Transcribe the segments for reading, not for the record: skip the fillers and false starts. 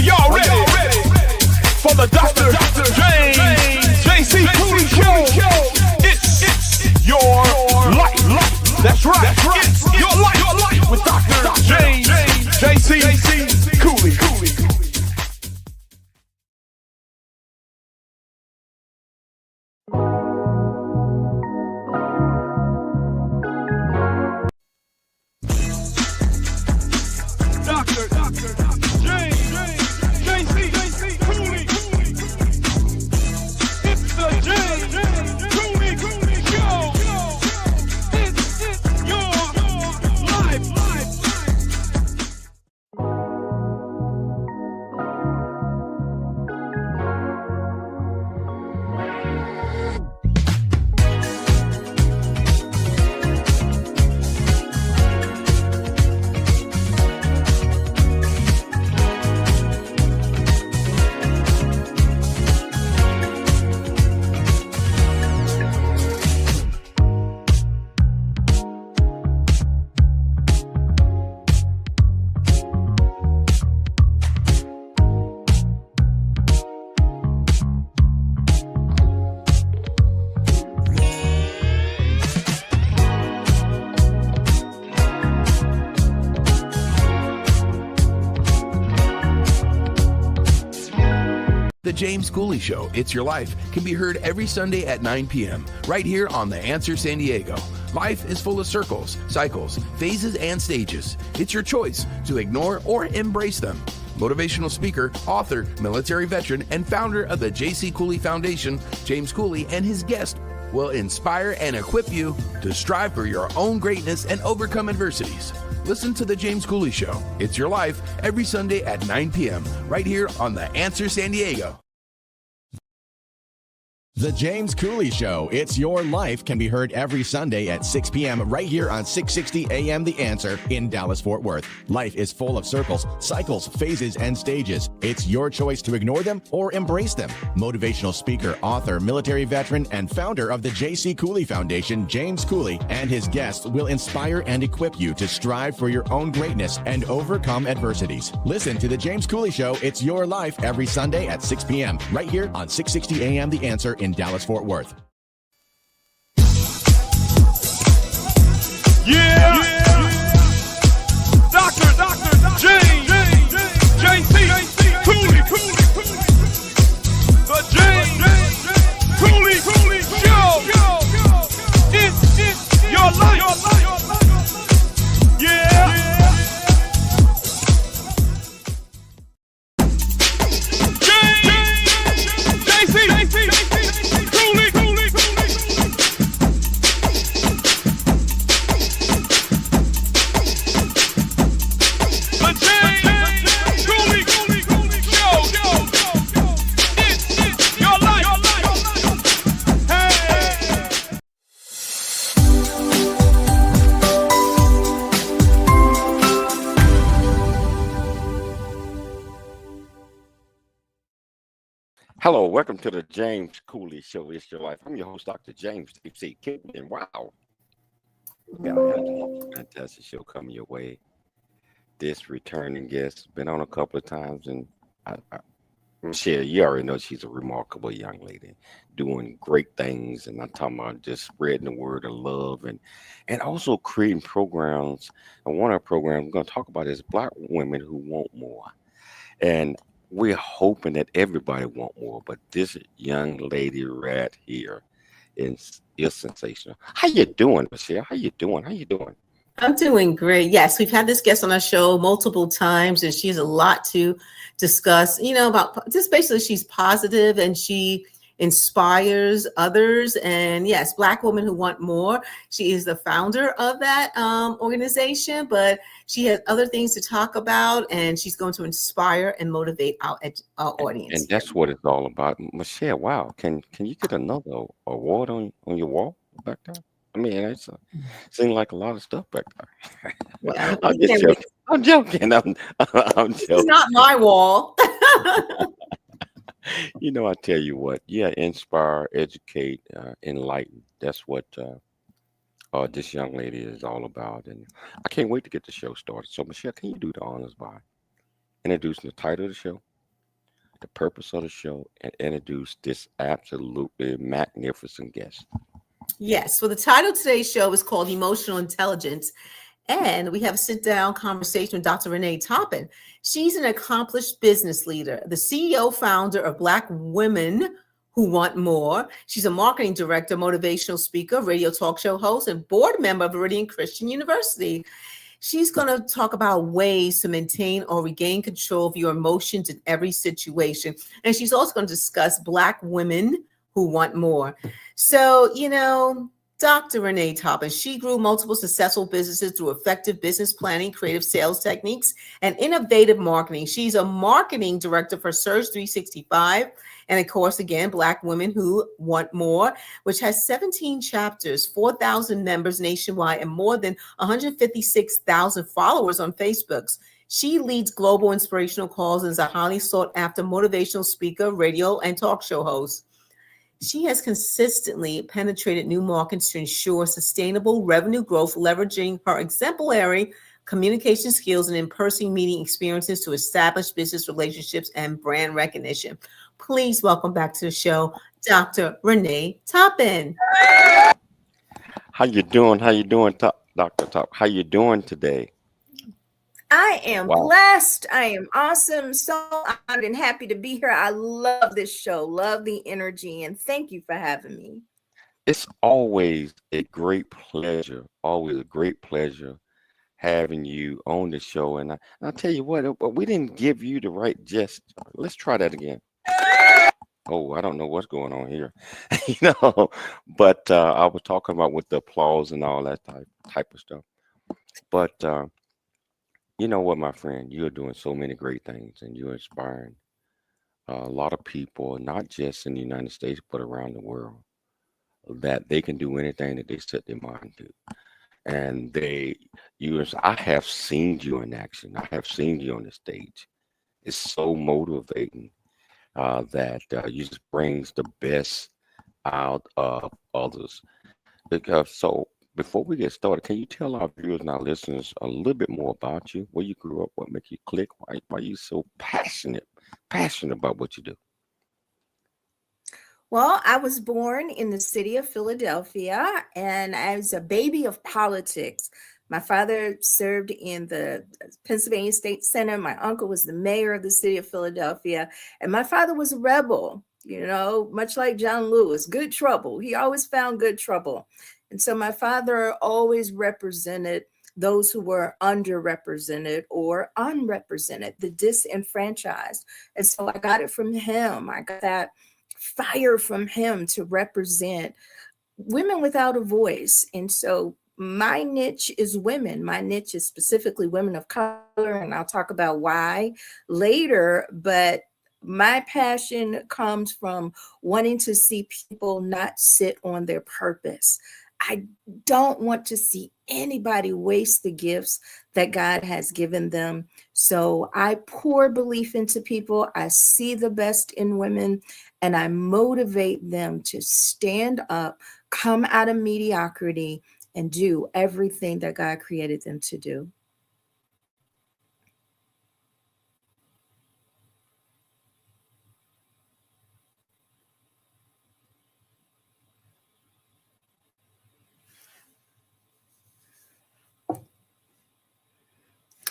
y'all ready for the Dr. James JC Cooley Show? It's your life. That's right. It's your life with Dr. James JC Cooley. The James Cooley Show, It's Your Life, can be heard every Sunday at 9 p.m. right here on The Answer San Diego. Life is full of circles, cycles, phases, and stages. It's your choice to ignore or embrace them. Motivational speaker, author, military veteran, and founder of the J.C. Cooley Foundation, James Cooley, and his guest will inspire and equip you to strive for your own greatness and overcome adversities. Listen to The James Cooley Show, It's Your Life, every Sunday at 9 p.m. right here on The Answer San Diego. The James Cooley Show, It's Your Life, can be heard every Sunday at 6 p.m. right here on 660 AM The Answer in Dallas-Fort Worth. Life is full of circles, cycles, phases, and stages. It's your choice to ignore them or embrace them. Motivational speaker, author, military veteran, and founder of the J.C. Cooley Foundation, James Cooley, and his guests will inspire and equip you to strive for your own greatness and overcome adversities. Listen to The James Cooley Show, It's Your Life, every Sunday at 6 p.m. right here on 660 AM The Answer in Dallas-Fort Worth. Yeah. Dr. James JC Cooley. The James Cooley Show. It's your life. Yeah. Hello, welcome to the James Cooley Show, It's Your Life. I'm your host, Dr. James C. Cooley, and wow, we got a fantastic show coming your way. This returning guest, been on a couple of times, and Michelle, you already know she's a remarkable young lady, doing great things, and I'm talking about just spreading the word of love and also creating programs. And one of our programs we're going to talk about is Black women who want more. And we're hoping that everybody want more, but this young lady right here is sensational. How you doing, Michelle? How you doing? I'm doing great. Yes, we've had this guest on our show multiple times, and she has a lot to discuss, about just basically she's positive and she inspires others. And yes, Black women who want more. She is the founder of that organization, but she has other things to talk about, and she's going to inspire and motivate our audience. And that's what it's all about. Michelle, wow, can you get another award on your wall back there? I mean, it seems like a lot of stuff back there. Well, I'm joking. I'm joking. It's not my wall. I tell you what, inspire, educate, enlighten. That's what this young lady is all about. And I can't wait to get the show started. So, Michelle, can you do the honors by introducing the title of the show the purpose of the show and introduce this absolutely magnificent guest. Yes. So the title of today's show is called Emotional Intelligence. And we have a sit-down conversation with Dr. Renee Toppin. She's an accomplished business leader, the CEO founder of Black Women Who Want More. She's a marketing director, motivational speaker, radio talk show host, and board member of Veridian Christian University. She's going to talk about ways to maintain or regain control of your emotions in every situation. And she's also going to discuss Black women who want more. So, Dr. Renee Toppin, she grew multiple successful businesses through effective business planning, creative sales techniques, and innovative marketing. She's a marketing director for Surge 365. And of course, again, Black Women Who Want More, which has 17 chapters, 4,000 members nationwide, and more than 156,000 followers on Facebook. She leads global inspirational calls and is a highly sought after motivational speaker, radio, and talk show host. She has consistently penetrated new markets to ensure sustainable revenue growth, leveraging her exemplary communication skills and in-person meeting experiences to establish business relationships and brand recognition. Please welcome back to the show, Dr. Renee Toppin. How you doing? Dr. Top? How you doing today? I am blessed. I am awesome. So honored and happy to be here. I love this show, love the energy, and thank you for having me. It's always a great pleasure, having you on the show. And I'll tell you what, we didn't give you the right gist. Let's try that again. Oh, I don't know what's going on here, but I was talking about with the applause and all that type of stuff. But you know what, my friend, you're doing so many great things and you're inspiring a lot of people, not just in the United States, but around the world, that they can do anything that they set their mind to. And I have seen you in action. I have seen you on the stage. It's so motivating that you just brings the best out of others. Before we get started, can you tell our viewers and our listeners a little bit more about you, where you grew up, what made you click, why you so passionate about what you do? Well, I was born in the city of Philadelphia, and I was a baby of politics. My father served in the Pennsylvania State Senate. My uncle was the mayor of the city of Philadelphia, and my father was a rebel, much like John Lewis, good trouble. He always found good trouble. And so my father always represented those who were underrepresented or unrepresented, the disenfranchised. And so I got it from him. I got that fire from him to represent women without a voice. And so my niche is women. My niche is specifically women of color, and I'll talk about why later. But my passion comes from wanting to see people not sit on their purpose. I don't want to see anybody waste the gifts that God has given them. So I pour belief into people. I see the best in women, and I motivate them to stand up, come out of mediocrity, and do everything that God created them to do.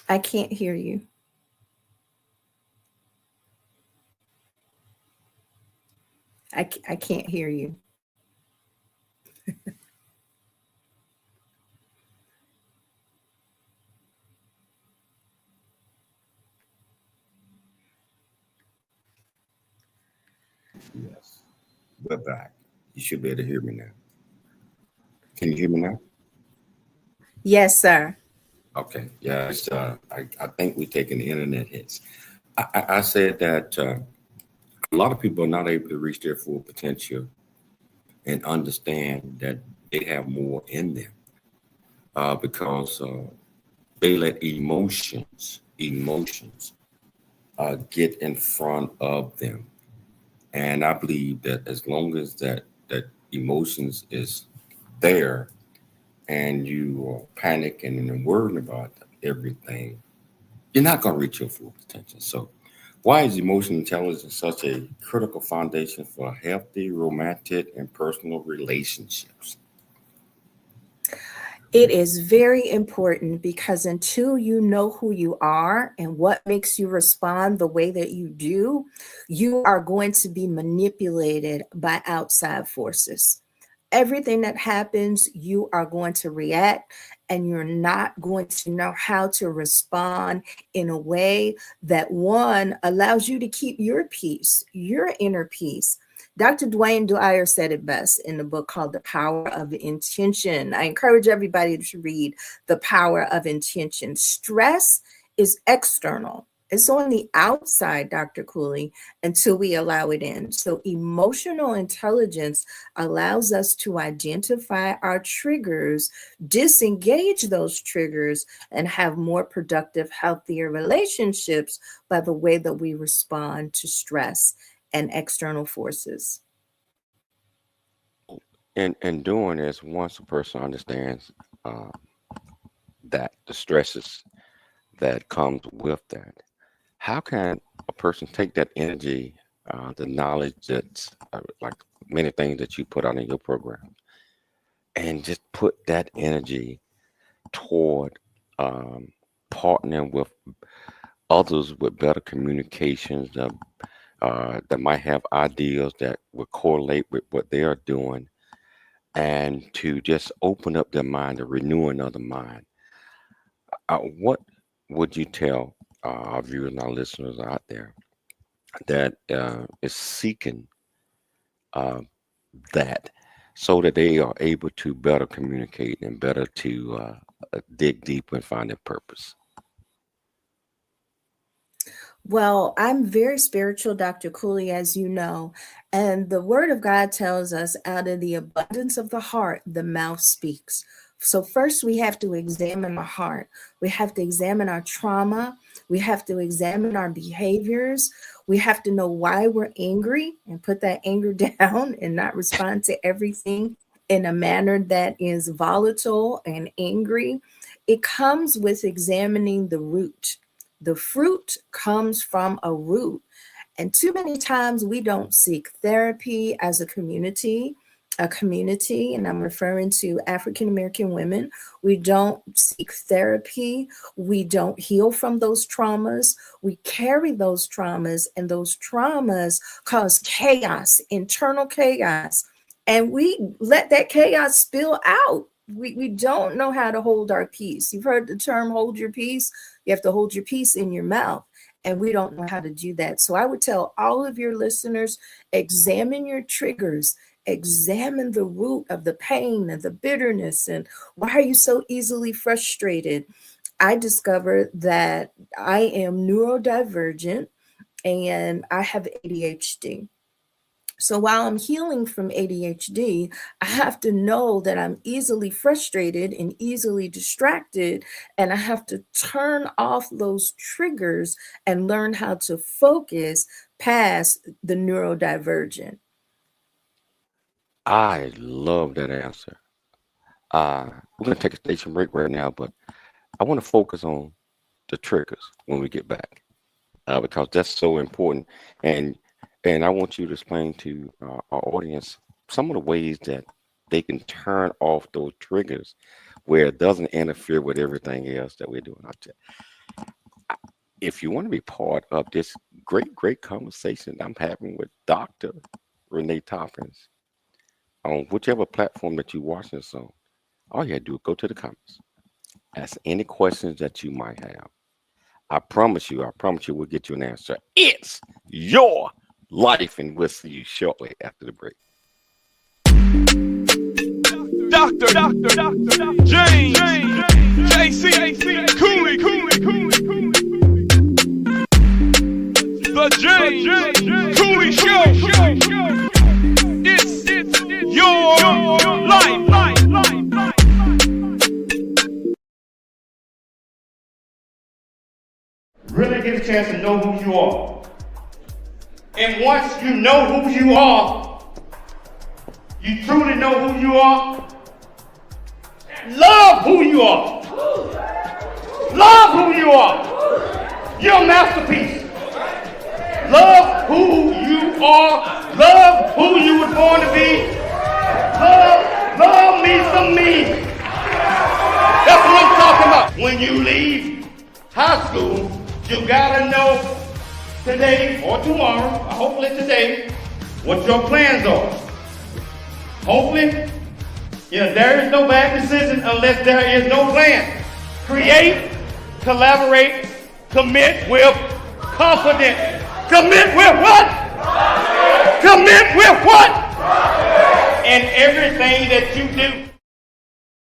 I can't hear you. I can't hear you. Yes, we're back. You should be able to hear me now. Can you hear me now? Yes, sir. Okay. Yeah, I think we're taking the internet hits. I said that a lot of people are not able to reach their full potential and understand that they have more in them because they let emotions get in front of them. And I believe that as long as that emotions is there and you are panicking and worrying about everything, you're not going to reach your full potential. So Why is emotional intelligence such a critical foundation for healthy romantic and personal relationships? It is very important because until you know who you are and what makes you respond the way that you do, you are going to be manipulated by outside forces. Everything that happens, you are going to react and you're not going to know how to respond in a way that one allows you to keep your peace, your inner peace. Dr. Dwayne Dwyer said it best in the book called The Power of Intention. I encourage everybody to read The Power of Intention. Stress is external. It's on the outside, Dr. Cooley, until we allow it in. So emotional intelligence allows us to identify our triggers, disengage those triggers, and have more productive, healthier relationships by the way that we respond to stress and external forces. And doing this, once a person understands that the stresses that comes with that, how can a person take that energy, the knowledge that's like many things that you put out in your program, and just put that energy toward partnering with others with better communications that might have ideas that would correlate with what they are doing, and to just open up their mind, the renewing of the mind? What would you tell our viewers and our listeners out there that is seeking that, so that they are able to better communicate and better to dig deep and find their purpose? Well, I'm very spiritual, Dr. Cooley, as you know, and the word of God tells us out of the abundance of the heart, the mouth speaks. So first we have to examine our heart. We have to examine our trauma. We have to examine our behaviors. We have to know why we're angry and put that anger down and not respond to everything in a manner that is volatile and angry. It comes with examining the root. The fruit comes from a root. And too many times we don't seek therapy as a community, and I'm referring to African American women. We don't seek therapy. We don't heal from those traumas. We carry those traumas, and those traumas cause chaos, internal chaos. And we let that chaos spill out. We don't know how to hold our peace. You've heard the term hold your peace. You have to hold your peace in your mouth. And we don't know how to do that. So I would tell all of your listeners, examine your triggers, examine the root of the pain and the bitterness. And why are you so easily frustrated? I discovered that I am neurodivergent and I have ADHD. So while I'm healing from ADHD, I have to know that I'm easily frustrated and easily distracted, and I have to turn off those triggers and learn how to focus past the neurodivergent. I love that answer. We're going to take a station break right now, but I want to focus on the triggers when we get back, because that's so important. And I want you to explain to our audience some of the ways that they can turn off those triggers where it doesn't interfere with everything else that we're doing out there. If you want to be part of this great conversation I'm having with Dr. Renee Toppin on whichever platform that you're watching this on, all you have to do is go to the comments, ask any questions that you might have. I promise you we'll get you an answer. It's your life, and we'll see you shortly after the break. Dr. James JC Cooley. The James Cooley Show. It's your life. Really get a chance to know who you are. And once you know who you are, you truly know who you are, love who you are. Love who you are. You're a masterpiece. Love who you are. Love who you were born to be. Love me some me. That's what I'm talking about. When you leave high school, you gotta know today or tomorrow, hopefully today, what your plans are. Hopefully, there is no bad decision unless there is no plan. Create, collaborate, commit with confidence. Commit with what? Commit with what? And everything that you do.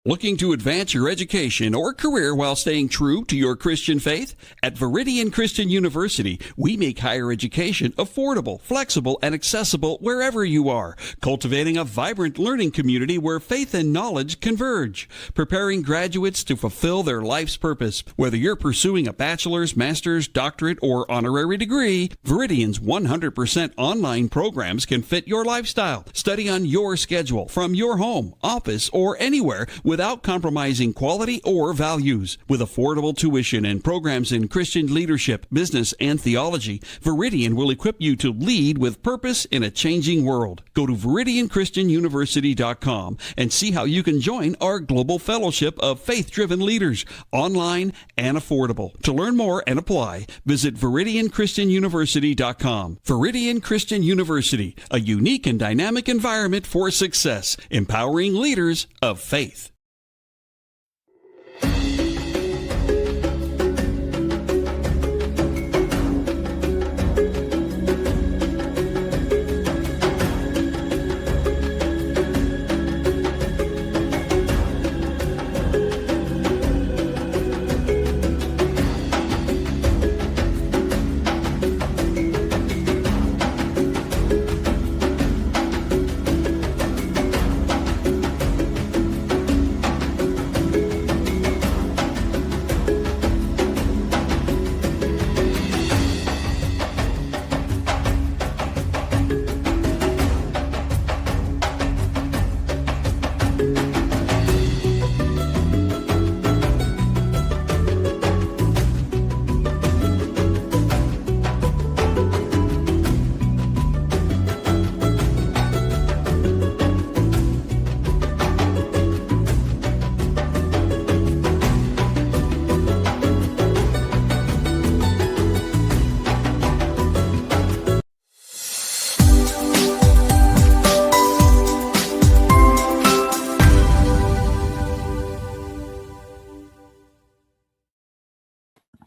Looking to advance your education or career while staying true to your Christian faith? At Veridian Christian University, we make higher education affordable, flexible, and accessible wherever you are, cultivating a vibrant learning community where faith and knowledge converge, preparing graduates to fulfill their life's purpose. Whether you're pursuing a bachelor's, master's, doctorate, or honorary degree, Veridian's 100% online programs can fit your lifestyle. Study on your schedule from your home, office, or anywhere without compromising quality or values. With affordable tuition and programs in Christian leadership, business, and theology, Veridian will equip you to lead with purpose in a changing world. Go to VeridianChristianUniversity.com and see how you can join our global fellowship of faith-driven leaders, online and affordable. To learn more and apply, visit VeridianChristianUniversity.com. Veridian Christian University, a unique and dynamic environment for success, empowering leaders of faith.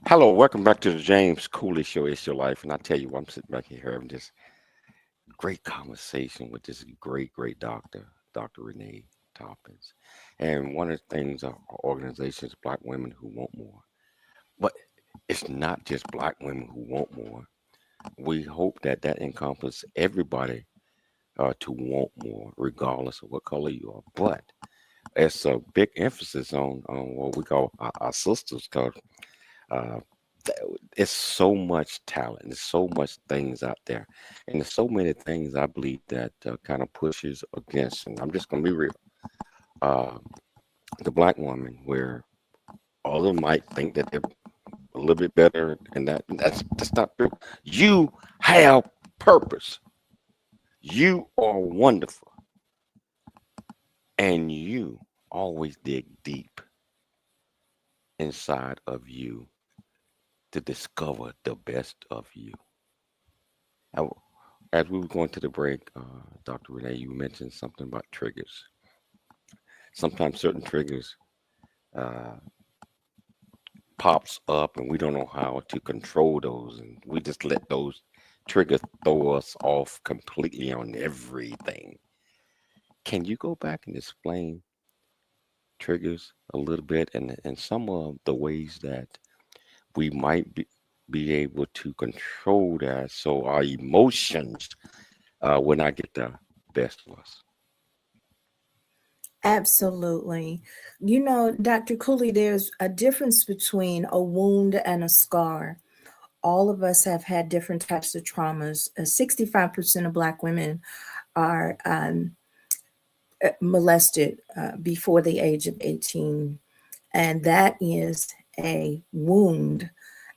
Hello, welcome back to the James Cooley Show. It's your life, and I tell you, I'm sitting back here having this great conversation with this great doctor, Dr. Renee Toppin. And one of the things our organization is Black Women Who Want More. But it's not just Black women who want more. We hope that encompasses everybody to want more, regardless of what color you are. But it's a big emphasis on what we call our sisters, because it's so much talent, there's so much things out there, and there's so many things I believe that kind of pushes against. And I'm just gonna be real. The Black woman, where all of them might think that they're a little bit better, and that's not true. You have purpose. You are wonderful, and you always dig deep inside of you to discover the best of you. As we were going to the break, Dr. Renee, you mentioned something about triggers. Sometimes certain triggers pops up, and we don't know how to control those, and we just let those triggers throw us off completely on everything. Can you go back and explain triggers a little bit, and some of the ways that we might be able to control that, so our emotions will not get the best of us? Absolutely. You know, Dr. Cooley, there's a difference between a wound and a scar. All of us have had different types of traumas. 65% of Black women are molested before the age of 18. And that is a wound.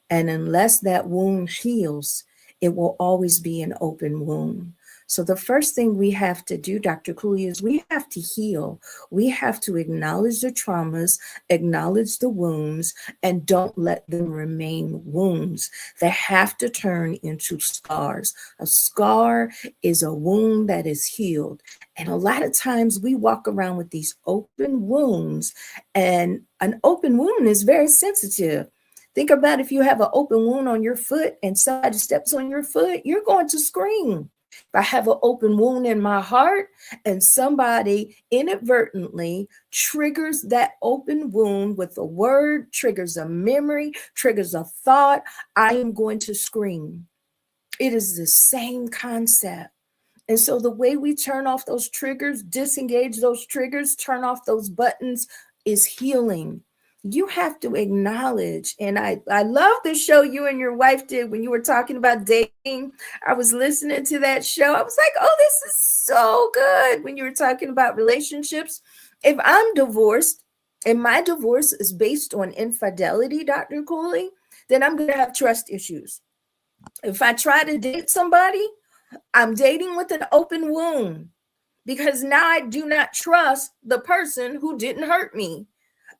And unless that wound heals, it will always be an open wound. So the first thing we have to do, Dr. Cooley, is we have to heal. We have to acknowledge the traumas, acknowledge the wounds, and don't let them remain wounds. They have to turn into scars. A scar is a wound that is healed. And a lot of times we walk around with these open wounds, and an open wound is very sensitive. Think about if you have an open wound on your foot and somebody steps on your foot, you're going to scream. If I have an open wound in my heart and somebody inadvertently triggers that open wound with a word, triggers a memory, triggers a thought, I am going to scream. It is the same concept. And so the way we turn off those triggers, disengage those triggers, turn off those buttons is healing. You have to acknowledge, and I love the show you and your wife did when you were talking about dating. I was listening to that show. I was like, oh, this is so good when you were talking about relationships. If I'm divorced and my divorce is based on infidelity, Dr. Cooley, then I'm going to have trust issues. If I try to date somebody, I'm dating with an open wound because now I do not trust the person who didn't hurt me.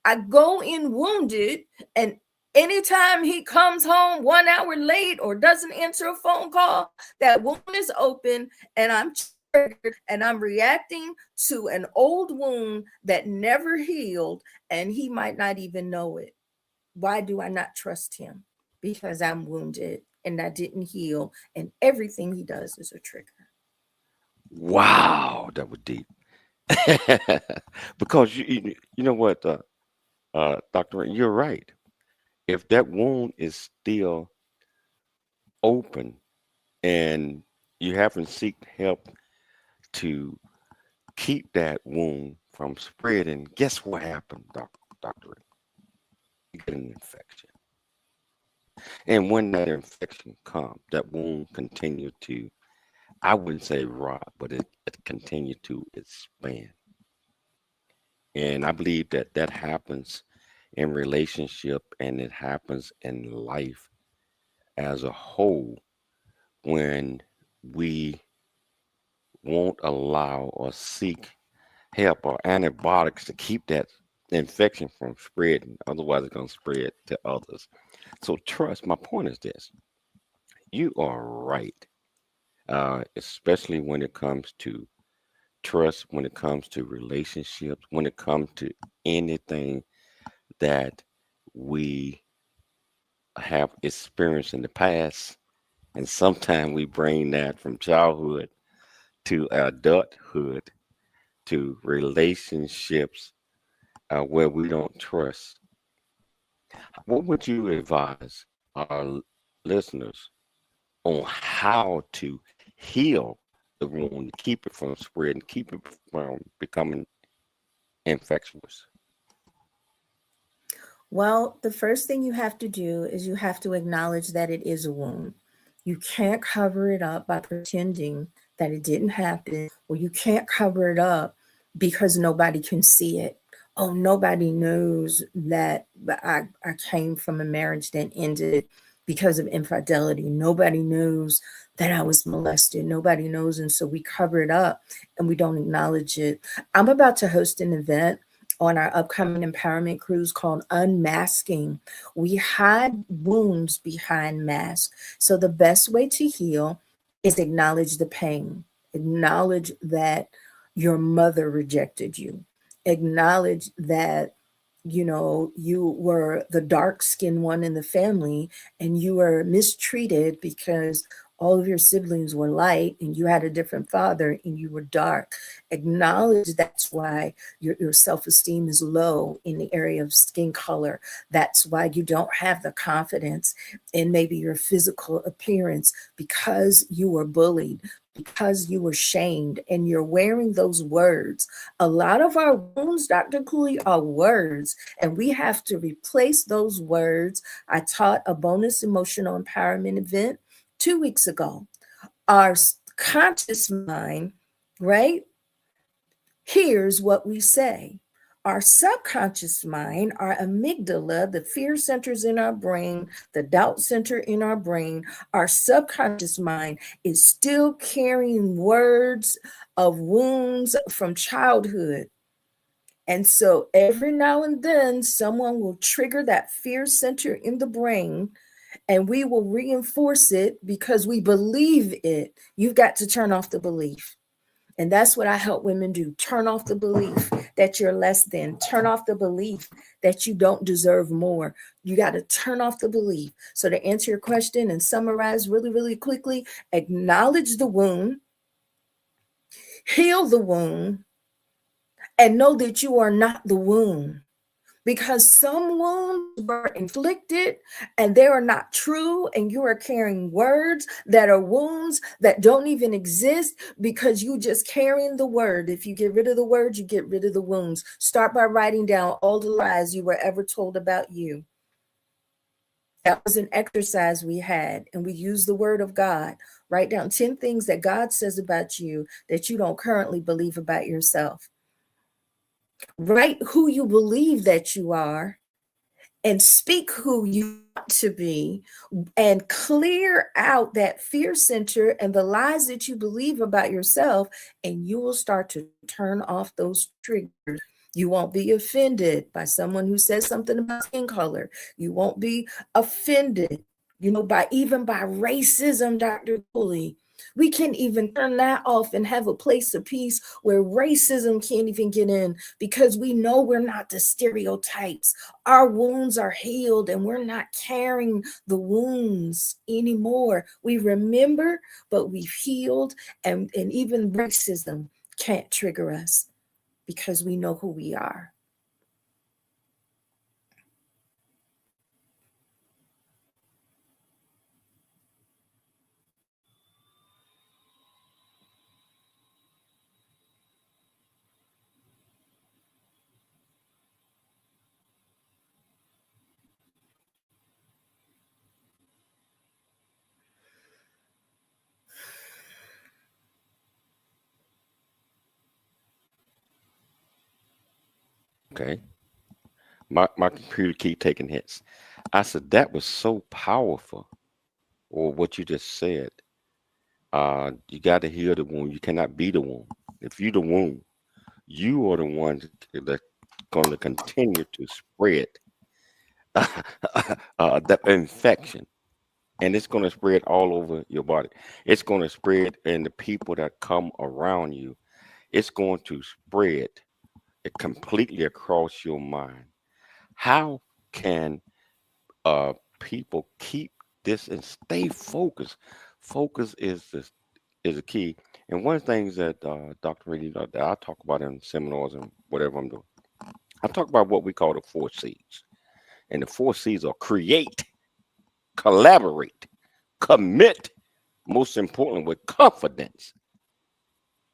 I go in wounded, and anytime he comes home 1 hour late or doesn't answer a phone call, that wound is open and I'm triggered and I'm reacting to an old wound that never healed, and he might not even know it. Why do I not trust him? Because I'm wounded and I didn't heal, and everything he does is a trigger. Wow, that was deep. Because you know what, Dr. You're right. If that wound is still open and you haven't sought help to keep that wound from spreading, guess what happened, Doctor? You get an infection. And when that infection comes, that wound continues to, I wouldn't say rot, but it continues to expand. And I believe that happens in relationship, and it happens in life as a whole when we won't allow or seek help or antibiotics to keep that infection from spreading. Otherwise, it's going to spread to others. So trust, my point is this. You are right, especially when it comes to trust, when it comes to relationships, when it comes to anything that we have experienced in the past. And sometimes we bring that from childhood to adulthood to relationships where we don't trust. What would you advise our listeners on how to heal the wound, keep it from spreading, keep it from becoming infectious? Well, the first thing you have to do is you have to acknowledge that it is a wound. You can't cover it up by pretending that it didn't happen, or you can't cover it up because nobody can see it. Oh, nobody knows that I came from a marriage that ended because of infidelity. Nobody knows that I was molested. Nobody knows. And so we cover it up and we don't acknowledge it. I'm about to host an event on our upcoming empowerment cruise called Unmasking. We hide wounds behind masks. So the best way to heal is acknowledge the pain. Acknowledge that your mother rejected you. Acknowledge that, you know, you were the dark-skinned one in the family and you were mistreated because all of your siblings were light and you had a different father and you were dark. Acknowledge that's why your self-esteem is low in the area of skin color. That's why you don't have the confidence in maybe your physical appearance, because you were bullied, because you were shamed, and you're wearing those words. A lot of our wounds, Dr. Cooley, are words, and we have to replace those words. I taught a bonus emotional empowerment event 2 weeks ago. Our conscious mind, right, hears what we say. Our subconscious mind, our amygdala, the fear centers in our brain, the doubt center in our brain, our subconscious mind is still carrying words of wounds from childhood. And so every now and then, someone will trigger that fear center in the brain, and we will reinforce it because we believe it. You've got to turn off the belief. And that's what I help women do. Turn off the belief that you're less than. Turn off the belief that you don't deserve more. You got to turn off the belief. So to answer your question and summarize really, really quickly, acknowledge the wound, heal the wound, and know that you are not the wound. Because some wounds were inflicted and they are not true, and you are carrying words that are wounds that don't even exist because you just carrying the word. If you get rid of the word, you get rid of the wounds. Start by writing down all the lies you were ever told about you. That was an exercise we had, and we used the word of God. Write down 10 things that God says about you that you don't currently believe about yourself. Write who you believe that you are and speak who you want to be, and clear out that fear center and the lies that you believe about yourself, and you will start to turn off those triggers. You won't be offended by someone who says something about skin color. You won't be offended, by racism, Dr. Cooley. We can even turn that off and have a place of peace where racism can't even get in, because we know we're not the stereotypes. Our wounds are healed and we're not carrying the wounds anymore. We remember, but we've healed, and even racism can't trigger us because we know who we are. Okay. My computer keep taking hits. I said that was so powerful, or what you just said. You got to heal the wound. You cannot be the wound. If you the wound, you are the one that's going to continue to spread the infection, and it's going to spread all over your body. It's going to spread in the people that come around you. It's going to spread it completely across your mind. How can people keep this and stay focused? Focus is a key. And one of the things that Dr. Reedy, that I talk about in seminars and whatever I'm doing, I talk about what we call the 4 C's. And the 4 C's are create, collaborate, commit, most importantly, with confidence.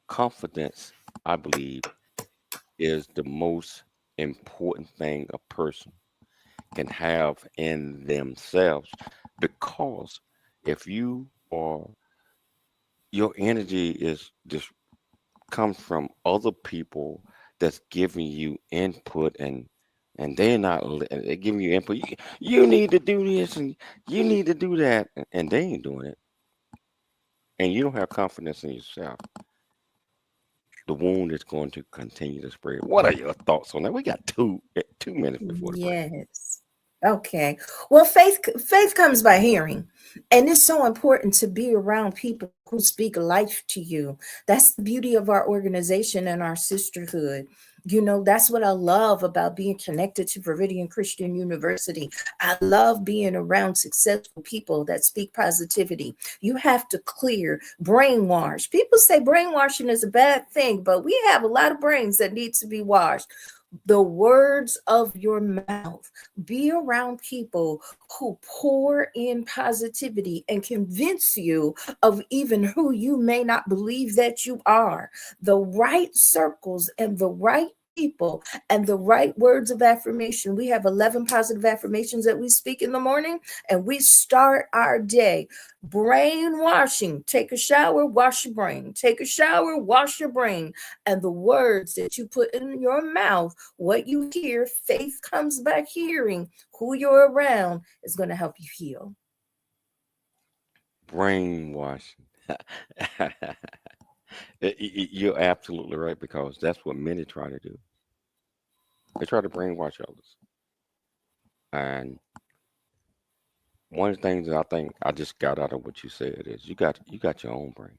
Confidence, I believe, is the most important thing a person can have in themselves, because if your energy is just comes from other people that's giving you input, and they're giving you input. You need to do this and you need to do that, and they ain't doing it, and you don't have confidence in yourself. The wound is going to continue to spread. What are your thoughts on that? We got 2 minutes before the break. Yes. Okay. Well, faith comes by hearing, and it's so important to be around people who speak life to you. That's the beauty of our organization and our sisterhood. That's what I love about being connected to Veridian Christian University. I love being around successful people that speak positivity. You have to clear brainwash. People say brainwashing is a bad thing, but we have a lot of brains that need to be washed. The words of your mouth. Be around people who pour in positivity and convince you of even who you may not believe that you are. The right circles and the right people. And the right words of affirmation. We have 11 positive affirmations that we speak in the morning, and we start our day. Brainwashing. Take a shower, wash your brain. Take a shower, wash your brain. And the words that you put in your mouth, what you hear, faith comes back hearing. Who you're around is going to help you heal. Brainwashing. You're absolutely right, because that's what many try to do. They try to brainwash others. And one of the things that I think I just got out of what you said is you got your own brain.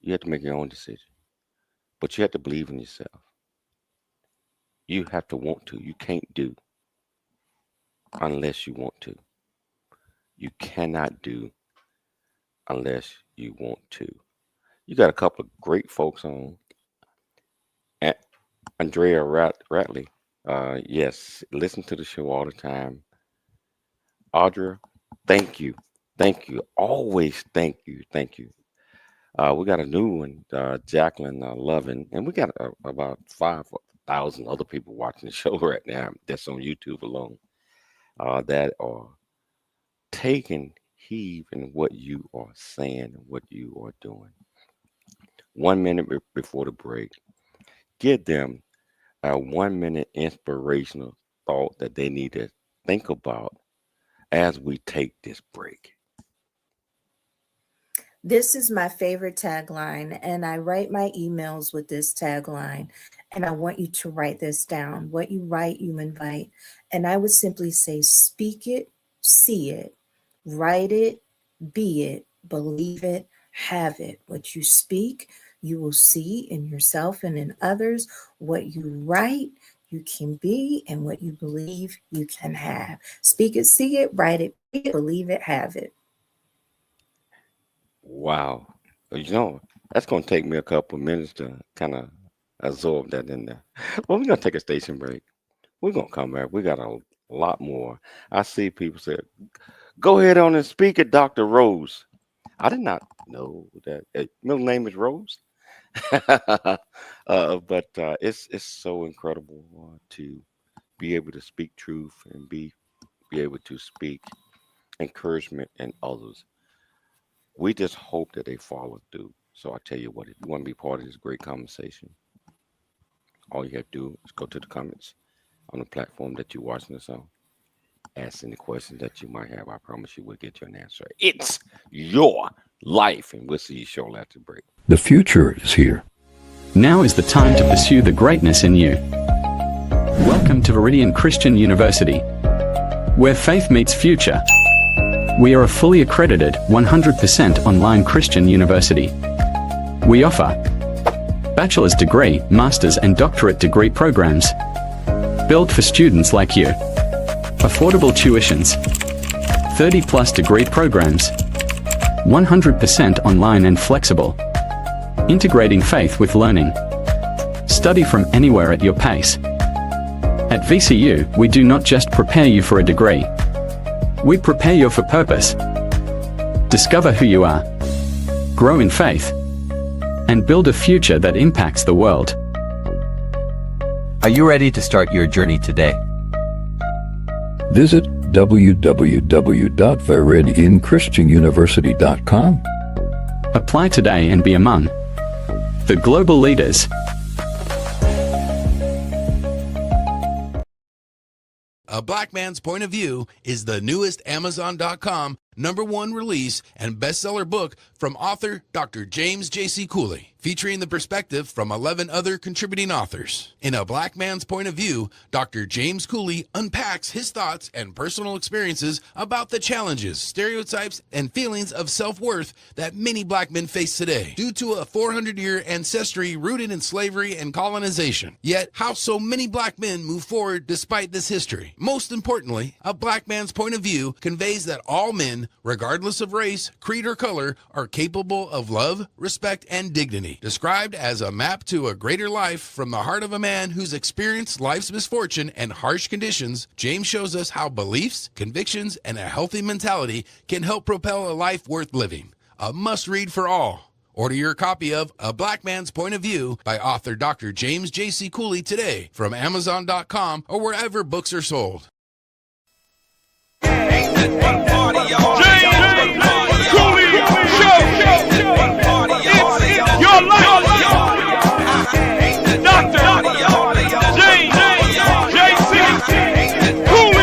You have to make your own decision, but you have to believe in yourself. You have to want to. You can't do unless you want to. You cannot do unless you want to. You got a couple of great folks on. Andrea Ratley. Yes, listen to the show all the time. Audra, thank you. Thank you. Always thank you. Thank you. We got a new one, Jacqueline Lovin, and we got about 5,000 other people watching the show right now. That's on YouTube alone. That are taking heed in what you are saying and what you are doing. 1 minute before the break, give them a 1 minute inspirational thought that they need to think about as we take this break. This is my favorite tagline, and I write my emails with this tagline, and I want you to write this down. What you write, you invite. And I would simply say, speak it, see it, write it, be it, believe it, have it. What you speak, you will see in yourself and in others. What you write, you can be, and what you believe, you can have. Speak it, see it, write it, be it, believe it, have it. Wow. You know, that's going to take me a couple of minutes to kind of absorb that in there. Well, we're going to take a station break. We're going to come back. We got a lot more. I see people say, go ahead on and speak it, Dr. Rose. I did not know that middle name is Rose. But it's so incredible to be able to speak truth and be able to speak encouragement in others. We just hope that they follow through. So I tell you what, if you want to be part of this great conversation, all you have to do is go to the comments on the platform that you're watching us on. Ask any questions that you might have. I promise you we'll get you an answer. It's your life, and we'll see you shortly after the break. The future is here. Now is the time to pursue the greatness in you. Welcome to Veridian Christian University, where faith meets future. We are a fully accredited, 100% online Christian university. We offer bachelor's degree, master's and doctorate degree programs, built for students like you. Affordable tuitions, 30+ degree programs, 100% online and flexible, integrating faith with learning. Study from anywhere at your pace. At VCU, we do not just prepare you for a degree. We prepare you for purpose. Discover who you are, grow in faith, and build a future that impacts the world. Are you ready to start your journey today? Visit www.veridianchristianuniversity.com. Apply today and be among the global leaders. A Black Man's Point of View is the newest Amazon.com #1 release and bestseller book from author Dr. James J.C. Cooley, featuring the perspective from 11 other contributing authors. In A Black Man's Point of View, Dr. James Cooley unpacks his thoughts and personal experiences about the challenges, stereotypes, and feelings of self-worth that many black men face today due to a 400-year ancestry rooted in slavery and colonization. Yet, how so many black men move forward despite this history. Most importantly, A Black Man's Point of View conveys that all men, regardless of race, creed, or color, are capable of love, respect, and dignity. Described as a map to a greater life from the heart of a man who's experienced life's misfortune and harsh conditions, James shows us how beliefs, convictions, and a healthy mentality can help propel a life worth living. A must-read for all. Order your copy of A Black Man's Point of View by author Dr. James J.C. Cooley today from Amazon.com or wherever books are sold. Your life. Dr. James J.C. Cooley.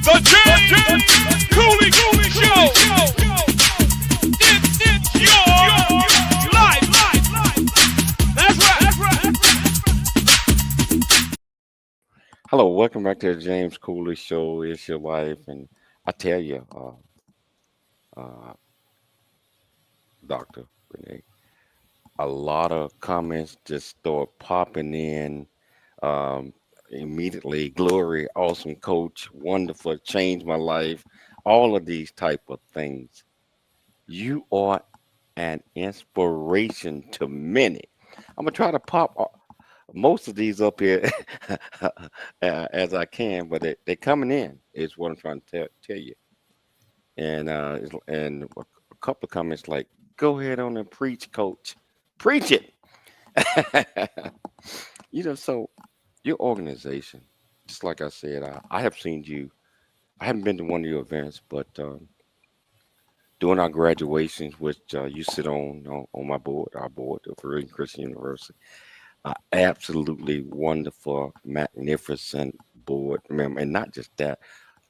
The James Cooley Show. It's your life. That's right. Hello, welcome back to the James Cooley Show. It's your life, and I tell you, Dr. Renee, a lot of comments just start popping in immediately. Glory, awesome coach, wonderful, changed my life. All of these type of things. You are an inspiration to many. I'm gonna try to pop most of these up here as I can, but they're coming in. Is what I'm trying to tell you. And a couple of comments like, "Go ahead on and preach, coach. Preach it." So your organization, just like I said, I have seen you. I haven't been to one of your events, but during our graduations, which you sit on my board, our board of Veridian Christian University, absolutely wonderful, magnificent board member, and not just that,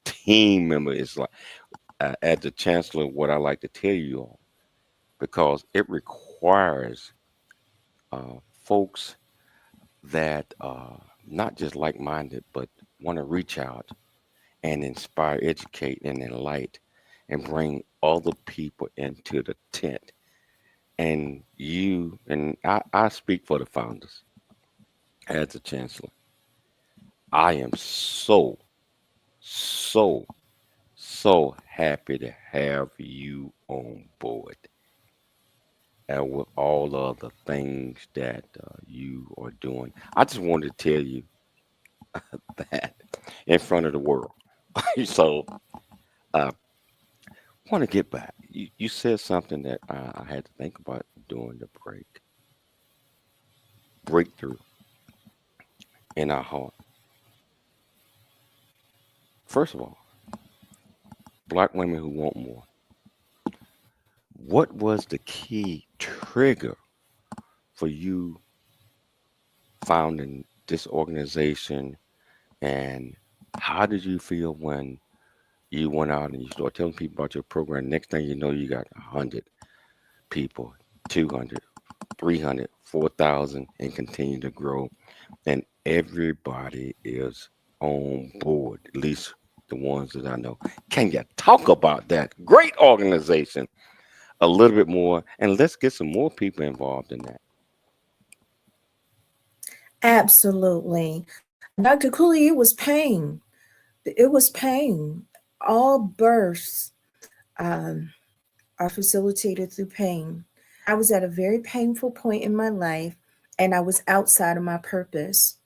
team member is like, as the chancellor, what I like to tell you all, because it requires folks that not just like-minded, but want to reach out and inspire, educate, and enlighten, and bring other people into the tent. And I speak for the founders as the chancellor. I am so happy to have you on board, and with all of the things that you are doing. I just wanted to tell you that in front of the world. So I want to get back. You said something that I had to think about during the break. Breakthrough in our heart. First of all, Black women who want more. What was the key trigger for you founding this organization, and how did you feel when you went out and you started telling people about your program? Next thing you know, you got 100 people, 200, 300, 4,000, and continue to grow, and everybody is on board, at least the ones that I know. Can you talk about that great organization a little bit more, and let's get some more people involved in that? Absolutely. Dr. Cooley, it was pain. It was pain. All births are facilitated through pain. I was at a very painful point in my life, and I was outside of my purpose.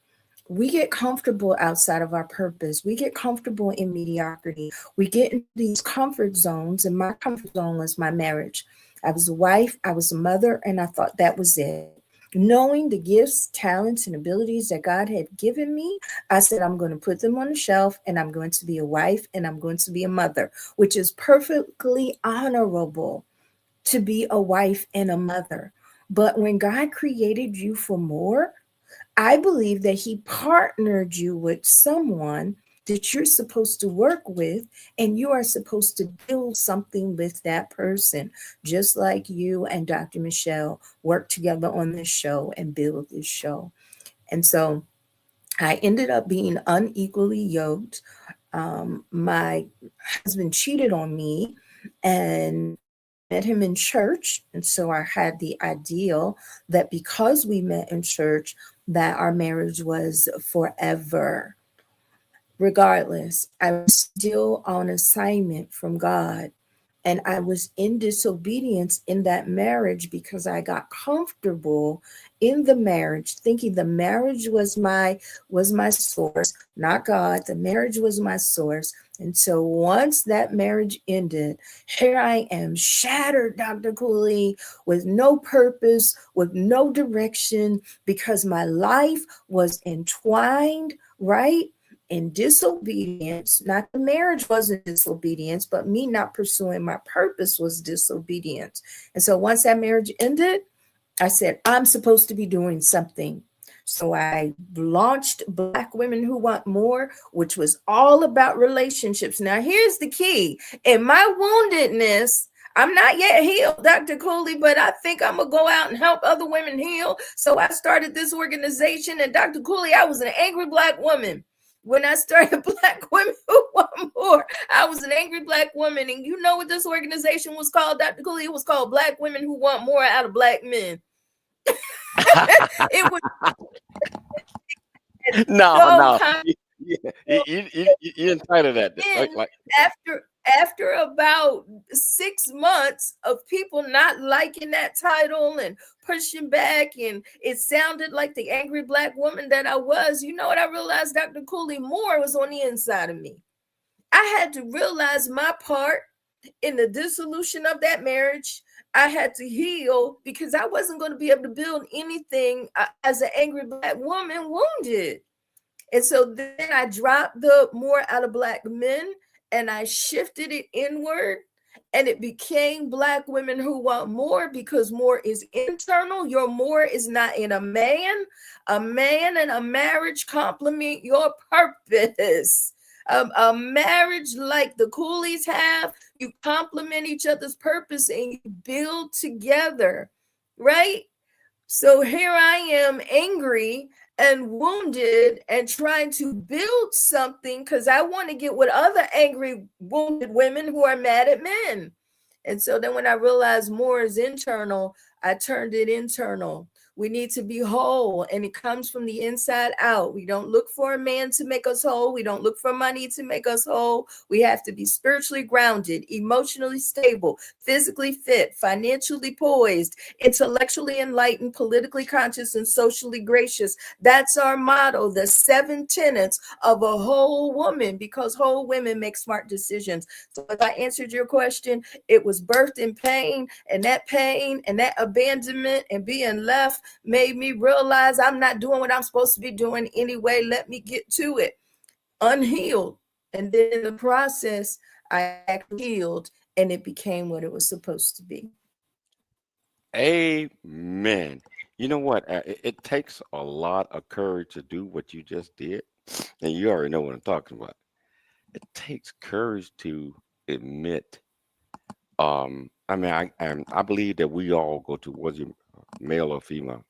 We get comfortable outside of our purpose. We get comfortable in mediocrity. We get in these comfort zones, and my comfort zone was my marriage. I was a wife, I was a mother, and I thought that was it. Knowing the gifts, talents, and abilities that God had given me, I said, I'm going to put them on the shelf, and I'm going to be a wife, and I'm going to be a mother, which is perfectly honorable to be a wife and a mother. But when God created you for more, I believe that he partnered you with someone that you're supposed to work with, and you are supposed to build something with that person, just like you and Dr. Michelle work together on this show and build this show. And so I ended up being unequally yoked. My husband cheated on me and met him in church. And so I had the ideal that because we met in church, that our marriage was forever. Regardless, I was still on assignment from God And I was in disobedience in that marriage because I got comfortable in the marriage, thinking the marriage was my source, not God. The marriage was my source. And so once that marriage ended, here I am, shattered, Dr. Cooley, with no purpose, with no direction, because my life was entwined, right, in disobedience. Not the marriage wasn't disobedience, but me not pursuing my purpose was disobedience. And so once that marriage ended, I said, I'm supposed to be doing something. So I launched Black Women Who Want More, which was all about relationships. Now, here's the key. In my woundedness, I'm not yet healed, Dr. Cooley, but I think I'm going to go out and help other women heal. So I started this organization. And Dr. Cooley, I was an angry Black woman. When I started Black Women Who Want More, I was an angry Black woman. And you know what this organization was called, Dr. Cooley? It was called Black Women Who Want More Out of Black Men. It was no. You entitled that. Like after about 6 months of people not liking that title and pushing back, and it sounded like the angry Black woman that I was, you know what I realized, Dr. Cooley? More was on the inside of me. I had to realize my part in the dissolution of that marriage. I had to heal because I wasn't going to be able to build anything as an angry Black woman wounded. And so then I dropped the more out of Black men and I shifted it inward, and it became Black Women Who Want More, because more is internal. Your more is not in a man. A man and a marriage complement your purpose. A marriage like the Coolies have, you complement each other's purpose and you build together, right? So here I am, angry and wounded and trying to build something because I want to get with other angry, wounded women who are mad at men. And so then when I realized more is internal, I turned it internal. We need to be whole, and it comes from the inside out. We don't look for a man to make us whole. We don't look for money to make us whole. We have to be spiritually grounded, emotionally stable, physically fit, financially poised, intellectually enlightened, politically conscious, and socially gracious. That's our motto, the 7 tenets of a whole woman, because whole women make smart decisions. So if I answered your question, it was birthed in pain and that abandonment and being left made me realize I'm not doing what I'm supposed to be doing anyway. Let me get to it. Unhealed. And then in the process, I healed and it became what it was supposed to be. Amen. You know what? It takes a lot of courage to do what you just did. And you already know what I'm talking about. It takes courage to admit. I believe that we all go to, whether you're male or female,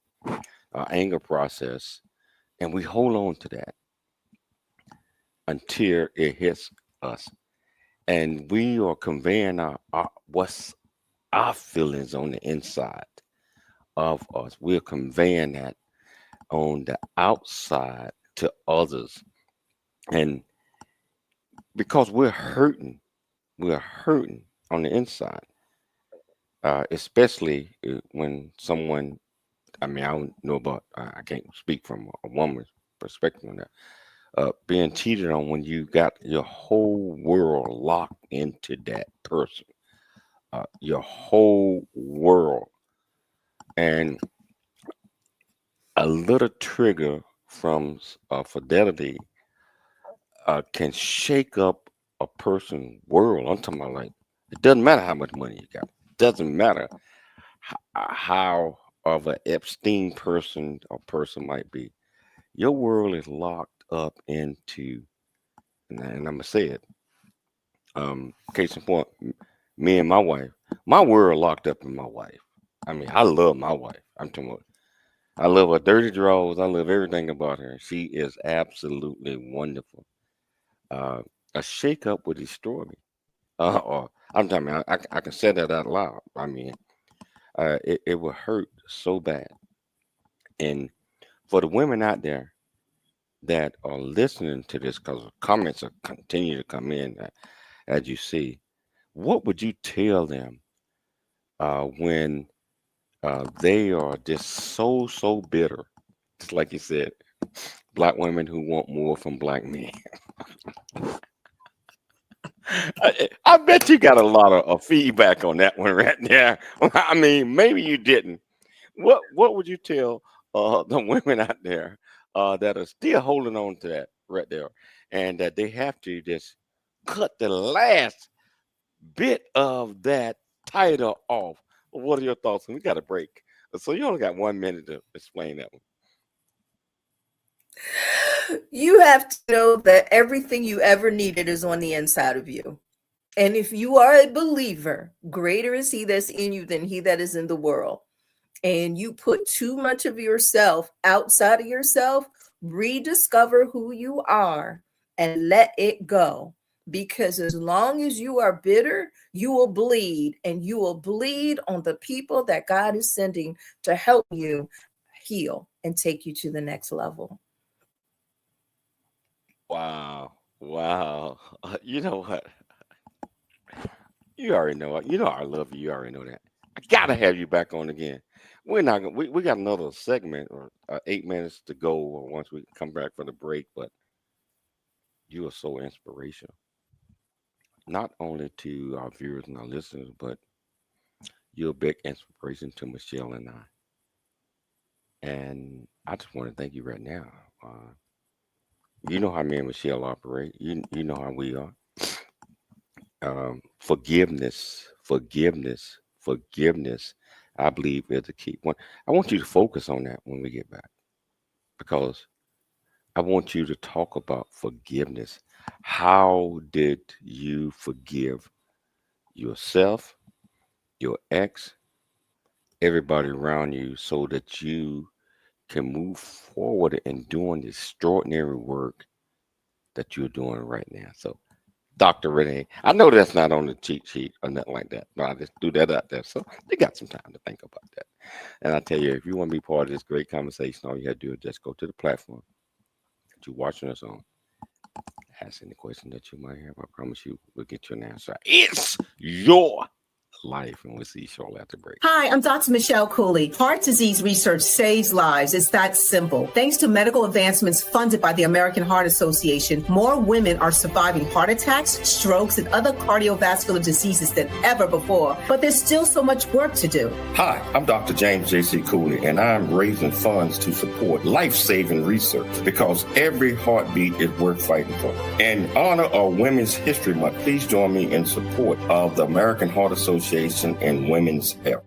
anger process, and we hold on to that until it hits us, and we are conveying what's our feelings on the inside of us. We're conveying that on the outside to others, and because we're hurting on the inside, especially when someone, I don't know about, I can't speak from a woman's perspective on that, being cheated on when you got your whole world locked into that person, your whole world, and a little trigger from fidelity can shake up a person's world. I'm talking about, like, it doesn't matter how much money you got. It doesn't matter how of an Epstein person or person might be. Your world is locked up into, and I'm gonna say it. Case in point, me and my wife. My world locked up in my wife. I love my wife. I'm talking about, I love her dirty drawers. I love everything about her. She is absolutely wonderful. A shakeup would destroy me. Or I'm talking about, I can say that out loud. It will hurt so bad. And for the women out there that are listening to this, because comments are continue to come in, as you see, what would you tell them when they are just so bitter? Just like you said, black women who want more from black men. I bet you got a lot of feedback on that one right there. I mean, maybe you didn't. What would you tell the women out there that are still holding on to that right there, and that they have to just cut the last bit of that title off? What are your thoughts? And we got a break, so you only got 1 minute to explain that one. You have to know that everything you ever needed is on the inside of you. And if you are a believer, greater is he that's in you than he that is in the world. And you put too much of yourself outside of yourself, rediscover who you are and let it go. Because as long as you are bitter, you will bleed, and you will bleed on the people that God is sending to help you heal and take you to the next level. Wow. You know what? You already know it. You know I love you. You already know that. I gotta have you back on again. We're not gonna. We got another segment or 8 minutes to go, or once we come back from the break. But you are so inspirational, not only to our viewers and our listeners, but you're a big inspiration to Michelle and I. And I just want to thank you right now. You know how me and Michelle operate. You know how we are. Forgiveness. I believe is the key one. I want you to focus on that when we get back, because I want you to talk about forgiveness. How did you forgive yourself, your ex, everybody around you, so that you can move forward in doing the extraordinary work that you're doing right now? So, Dr. Renee, I know that's not on the cheat sheet or nothing like that, but I just threw that out there. So you got some time to think about that. And I tell you, if you want to be part of this great conversation, all you have to do is just go to the platform that you're watching us on. Ask any question that you might have. I promise you we'll get you an answer. It's your life, and we'll see you shortly after break. Hi, I'm Dr. Michelle Cooley. Heart disease research saves lives. It's that simple. Thanks to medical advancements funded by the American Heart Association, more women are surviving heart attacks, strokes, and other cardiovascular diseases than ever before. But there's still so much work to do. Hi, I'm Dr. James J.C. Cooley, and I'm raising funds to support life-saving research, because every heartbeat is worth fighting for. In honor of Women's History Month, please join me in support of the American Heart Association and women's health.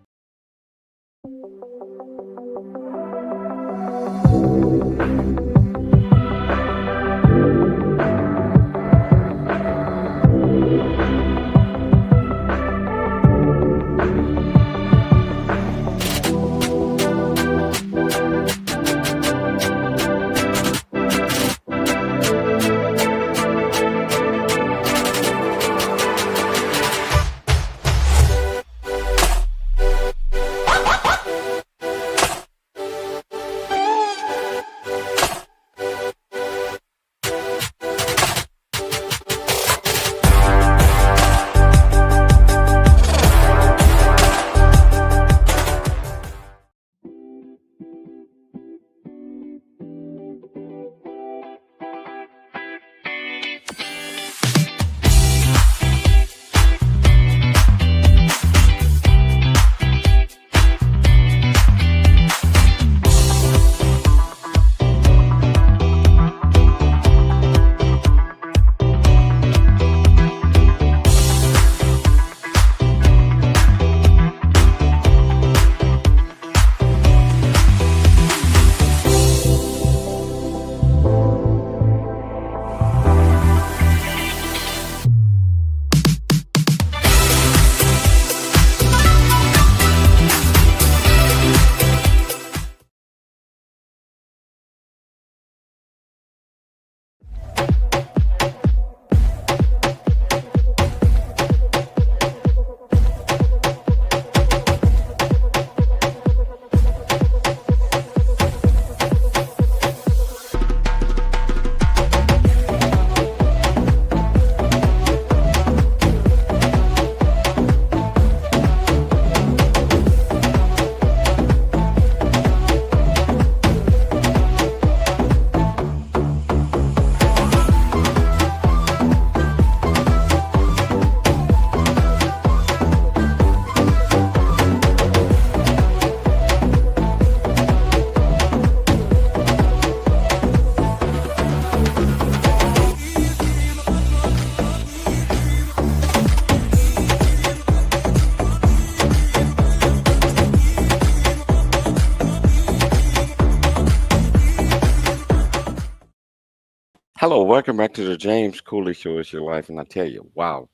Hello, welcome back to the James Cooley Show. It's your life, and I tell you, wow,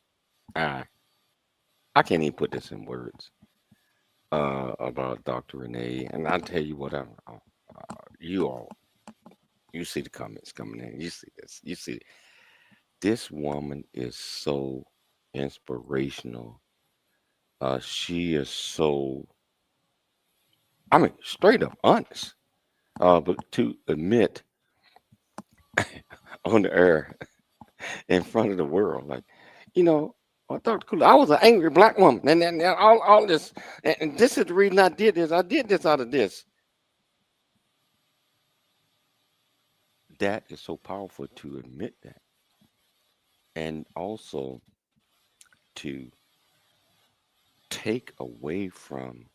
I I can't even put this in words about Dr. Renee. And I tell you what, you all, you see the comments coming in. You see this. You see this woman is so inspirational. She is so, I mean, straight up honest. But to admit on the air in front of the world, like, you know, Dr. Cooley, I was an angry black woman, and all this, and this is the reason I did this. I did this out of this. That is so powerful to admit that, and also to take away from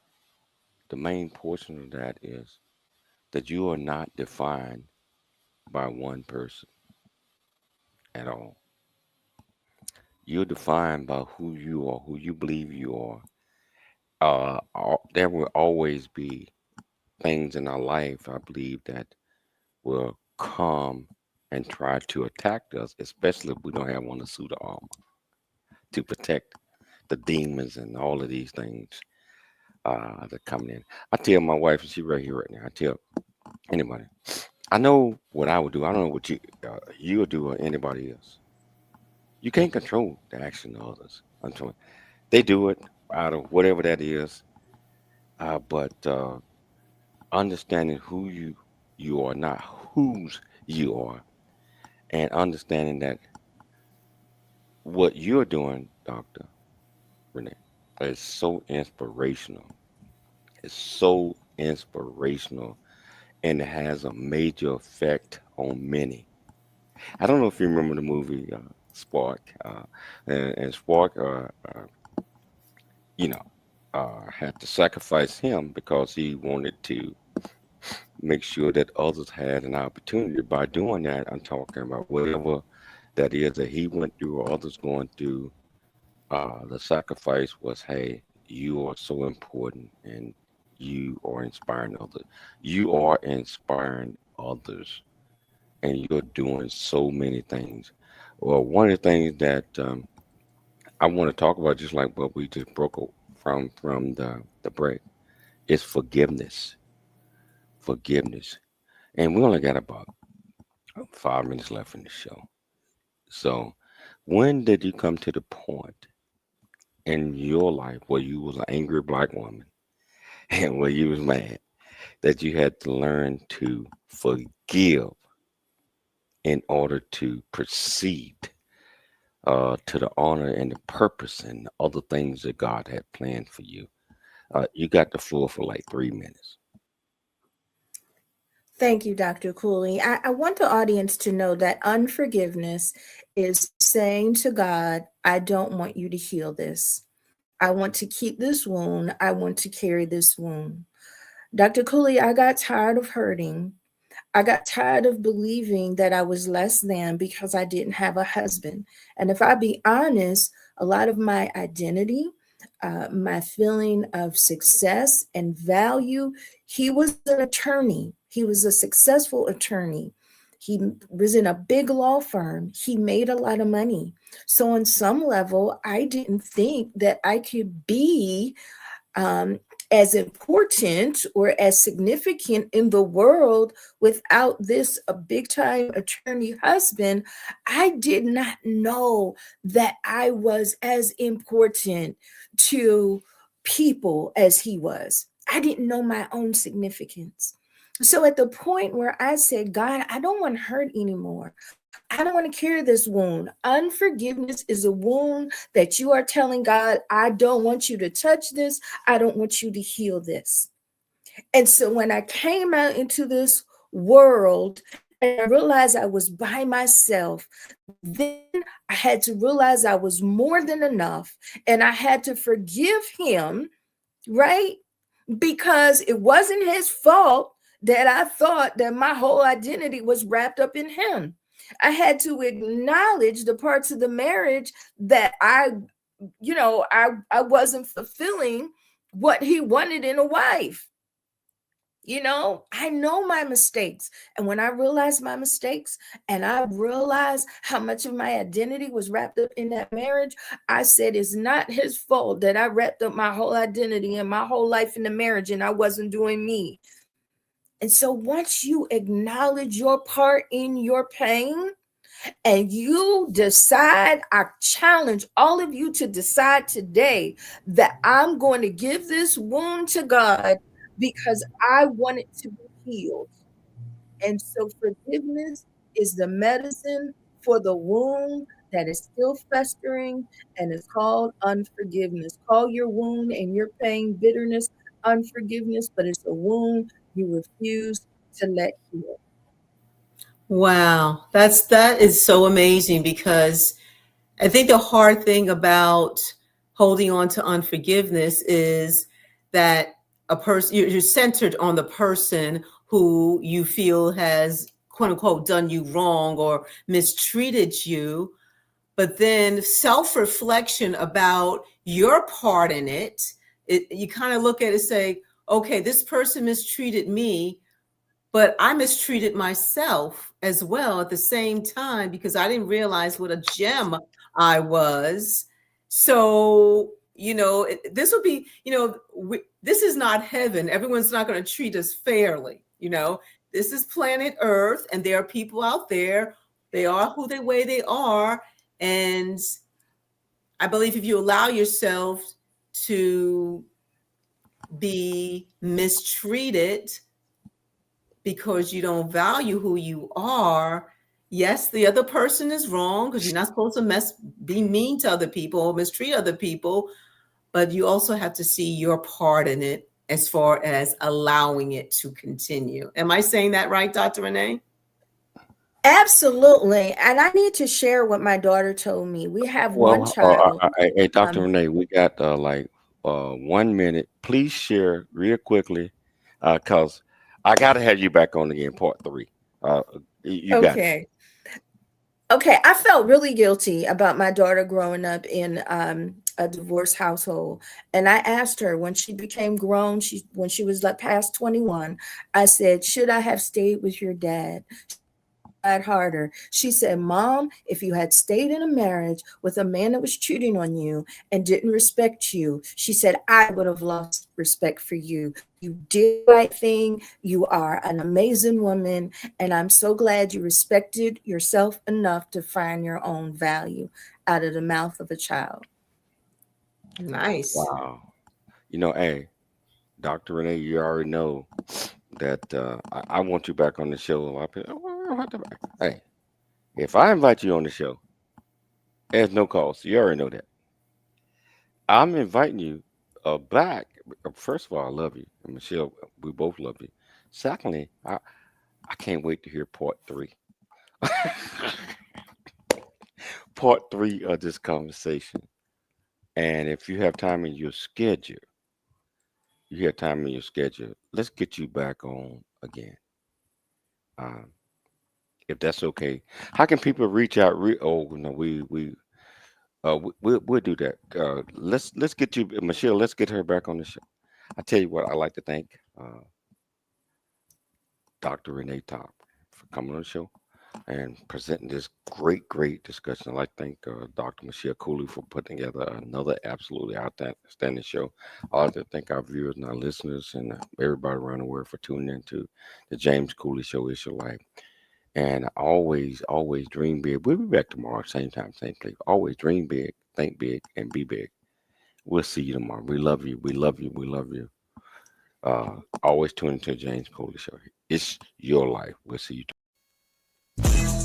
the main portion of that is that you are not defined by one person at all. You're defined by who you are, who you believe you are. There will always be things in our life, I believe, that will come and try to attack us, especially if we don't have on a suit of armor to protect the demons and all of these things that are coming in. I tell my wife, and she's right here right now, I tell anybody, I know what I would do. I don't know what you would do or anybody else. You can't control the action of others. They do it out of whatever that is. But understanding who you are, not whose you are, and understanding that what you're doing, Dr. Renee, is so inspirational. It's so inspirational, and it has a major effect on many. I don't know if you remember the movie Spark, and Spark, had to sacrifice him because he wanted to make sure that others had an opportunity. By doing that, I'm talking about whatever that is that he went through or others going through. The sacrifice was, hey, you are so important and you are inspiring others. You are inspiring others and you're doing so many things. Well, one of the things that I want to talk about, just like what we just broke from the break, is forgiveness. Forgiveness. And we only got about 5 minutes left in the show. So when did you come to the point in your life where you was an angry black woman and where you was mad that you had to learn to forgive in order to proceed to the honor and the purpose and the other things that God had planned for you? You got the floor for like 3 minutes. Thank you, Dr. Cooley. I want the audience to know that unforgiveness is saying to God, I don't want you to heal this. I want to keep this wound. I want to carry this wound. Dr. Cooley, I got tired of hurting. I got tired of believing that I was less than because I didn't have a husband. And if I be honest, a lot of my identity, my feeling of success and value, he was an attorney. He was a successful attorney. He was in a big law firm. He made a lot of money. So on some level, I didn't think that I could be as important or as significant in the world without this a big time attorney husband. I did not know that I was as important to people as he was. I didn't know my own significance. So at the point where I said, God, I don't want to hurt anymore. I don't want to carry this wound. Unforgiveness is a wound that you are telling God, I don't want you to touch this. I don't want you to heal this. And so when I came out into this world and I realized I was by myself, then I had to realize I was more than enough and I had to forgive him, right? Because it wasn't his fault that I thought that my whole identity was wrapped up in him. I had to acknowledge the parts of the marriage that I wasn't fulfilling what he wanted in a wife. You know, I know my mistakes. And when I realized my mistakes and I realized how much of my identity was wrapped up in that marriage, I said, it's not his fault that I wrapped up my whole identity and my whole life in the marriage and I wasn't doing me. And so once you acknowledge your part in your pain and you decide, I challenge all of you to decide today that I'm going to give this wound to God because I want it to be healed. And so forgiveness is the medicine for the wound that is still festering, and it's called unforgiveness. Call your wound and your pain bitterness, unforgiveness, but it's a wound you refuse to let heal. Wow, that is so amazing, because I think the hard thing about holding on to unforgiveness is that a person, you're centered on the person who you feel has, quote unquote, done you wrong or mistreated you. But then self-reflection about your part in it, you kind of look at it and say, okay, this person mistreated me, but I mistreated myself as well at the same time because I didn't realize what a gem I was. So, this would be, this is not heaven. Everyone's not going to treat us fairly. This is planet Earth, and there are people out there. They are who they way they are. And I believe if you allow yourself to be mistreated because you don't value who you are, yes, the other person is wrong, because you're not supposed to be mean to other people or mistreat other people, but you also have to see your part in it as far as allowing it to continue. Am I saying that right, Dr. Renee? Absolutely. And I need to share what my daughter told me. We have one child. Hey, Dr. Renee, we got 1 minute. Please share real quickly, because I got to have you back on again, part 3. You got it. Okay. I felt really guilty about my daughter growing up in a divorced household. And I asked her when she became grown, when she was past 21, I said, should I have stayed with your dad? Harder. She said, Mom, if you had stayed in a marriage with a man that was cheating on you and didn't respect you, she said, I would have lost respect for you. You did the right thing. You are an amazing woman. And I'm so glad you respected yourself enough to find your own value out of the mouth of a child. Nice. Wow. Hey, Dr. Renee, you already know that I want you back on the show. Hey, if I invite you on the show, there's no cost. You already know that. I'm inviting you back. First of all, I love you. And Michelle, we both love you. Secondly, I can't wait to hear part 3. Part 3 of this conversation. And if you have time in your schedule, let's get you back on again. If that's okay. How can people reach out? We'll do that. Let's get you, Michelle. Let's get her back on the show. I tell you what, I like to thank Dr. Renee Toppin for coming on the show and presenting this great discussion. I'd like to thank Dr. Michelle Cooley for putting together another absolutely outstanding show. I'd like to thank our viewers and our listeners and everybody around the world for tuning in to the James Cooley Show. It's your life. And always dream big. We'll be back tomorrow, same time, same place. Always dream big, think big, and be big. We'll see you tomorrow. We love you. We love you. We love you. Always tune into the James Cooley Show. It's your life. We'll see you tomorrow.